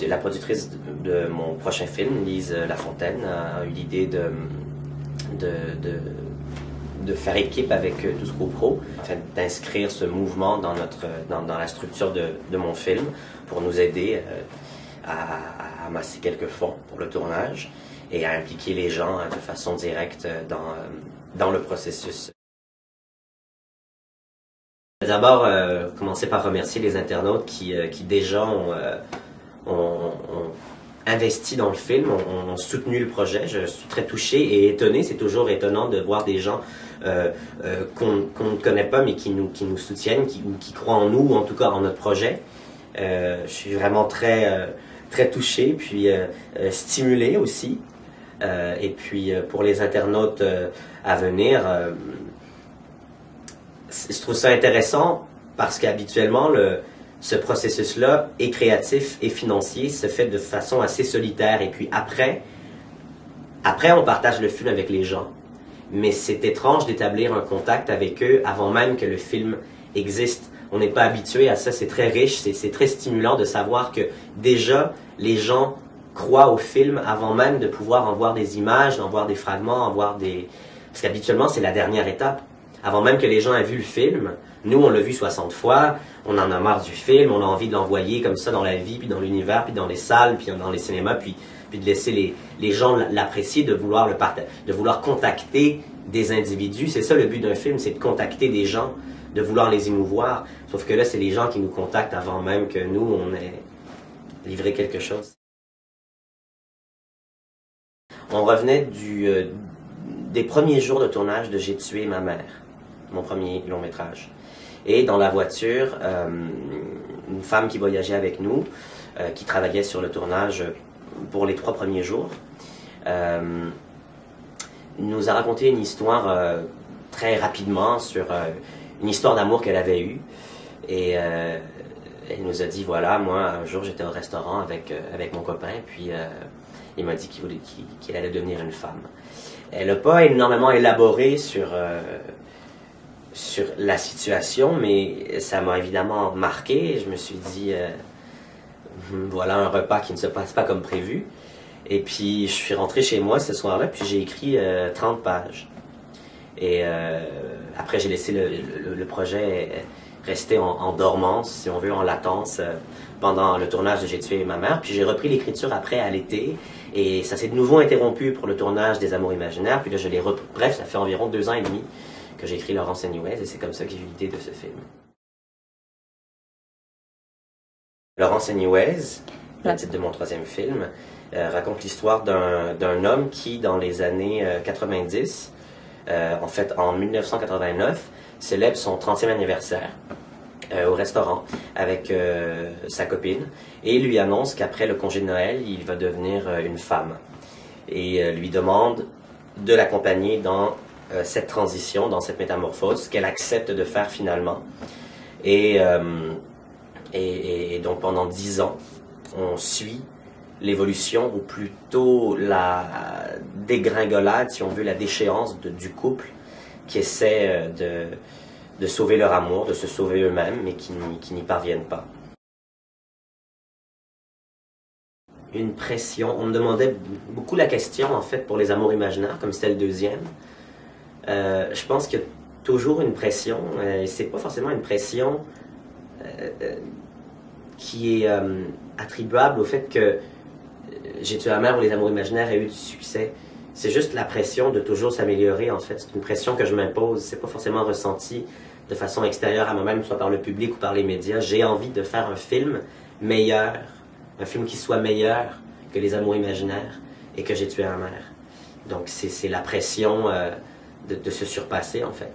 La productrice de mon prochain film, Lise Lafontaine, a eu l'idée de faire équipe avec Tusco Pro, afin d'inscrire ce mouvement dans la structure de mon film pour nous aider à amasser quelques fonds pour le tournage et à impliquer les gens de façon directe dans le processus. D'abord, commencer par remercier les internautes qui déjà ont investi dans le film, ont soutenu le projet. Je suis très touché et étonné. C'est toujours étonnant de voir des gens qu'on ne connaît pas mais qui nous soutiennent, ou qui croient en nous, ou en tout cas en notre projet. Je suis vraiment très touché, puis stimulé aussi. Et puis pour les internautes à venir, je trouve ça intéressant parce qu'habituellement, ce processus-là est créatif et financier, se fait de façon assez solitaire. Et puis après, on partage le film avec les gens. Mais c'est étrange d'établir un contact avec eux avant même que le film existe. On n'est pas habitué à ça, c'est très riche, c'est très stimulant de savoir que déjà, les gens croient au film avant même de pouvoir en voir des images, d'en voir des fragments, en voir des... Parce qu'habituellement, c'est la dernière étape. Avant même que les gens aient vu le film, nous, on l'a vu 60 fois, on en a marre du film, on a envie de l'envoyer comme ça dans la vie, puis dans l'univers, puis dans les salles, puis dans les cinémas, puis de laisser les gens l'apprécier, de vouloir le partager, de vouloir contacter des individus. C'est ça le but d'un film, c'est de contacter des gens, de vouloir les émouvoir. Sauf que là, c'est les gens qui nous contactent avant même que nous, on ait livré quelque chose. On revenait des premiers jours de tournage de J'ai tué ma mère, mon premier long métrage. Et dans la voiture, une femme qui voyageait avec nous, qui travaillait sur le tournage pour les 3 premiers jours, nous a raconté une histoire très rapidement sur une histoire d'amour qu'elle avait eue. Et elle nous a dit, voilà, moi, un jour, j'étais au restaurant avec mon copain, puis il m'a dit qu'il allait devenir une femme. Elle n'a pas énormément élaboré sur la situation, mais ça m'a évidemment marqué. Je me suis dit, voilà un repas qui ne se passe pas comme prévu. Et puis, je suis rentré chez moi ce soir-là, puis j'ai écrit 30 pages. Et après, j'ai laissé le projet rester en dormance, si on veut, en latence, pendant le tournage de J'ai tué ma mère. Puis j'ai repris l'écriture après, à l'été, et ça s'est de nouveau interrompu pour le tournage des Amours imaginaires. Puis là, je l'ai repris. Bref, ça fait environ 2 ans et demi que j'ai écrit Laurence Anyways, et c'est comme ça que j'ai eu l'idée de ce film. Laurence Anyways, le titre de mon 3e film, raconte l'histoire d'un homme qui, dans les années 90, en fait en 1989, célèbre son 30e anniversaire au restaurant avec sa copine et lui annonce qu'après le congé de Noël, il va devenir une femme. Et lui demande de l'accompagner dans cette transition, dans cette métamorphose qu'elle accepte de faire finalement. Et donc pendant 10 ans, on suit l'évolution, ou plutôt la dégringolade, si on veut, la déchéance du couple qui essaie de sauver leur amour, de se sauver eux-mêmes, mais qui n'y parviennent pas. Une pression, on me demandait beaucoup la question, en fait, pour les Amours imaginaires, comme c'était le 2e. Je pense qu'il y a toujours une pression, et c'est pas forcément une pression qui est attribuable au fait que J'ai tué ma mère ou les Amours imaginaires aient eu du succès. C'est juste la pression de toujours s'améliorer, en fait. C'est une pression que je m'impose. C'est pas forcément ressenti de façon extérieure à moi-même, soit par le public ou par les médias. J'ai envie de faire un film meilleur, un film qui soit meilleur que les Amours imaginaires et que J'ai tué ma mère. Donc c'est la pression de se surpasser, en fait.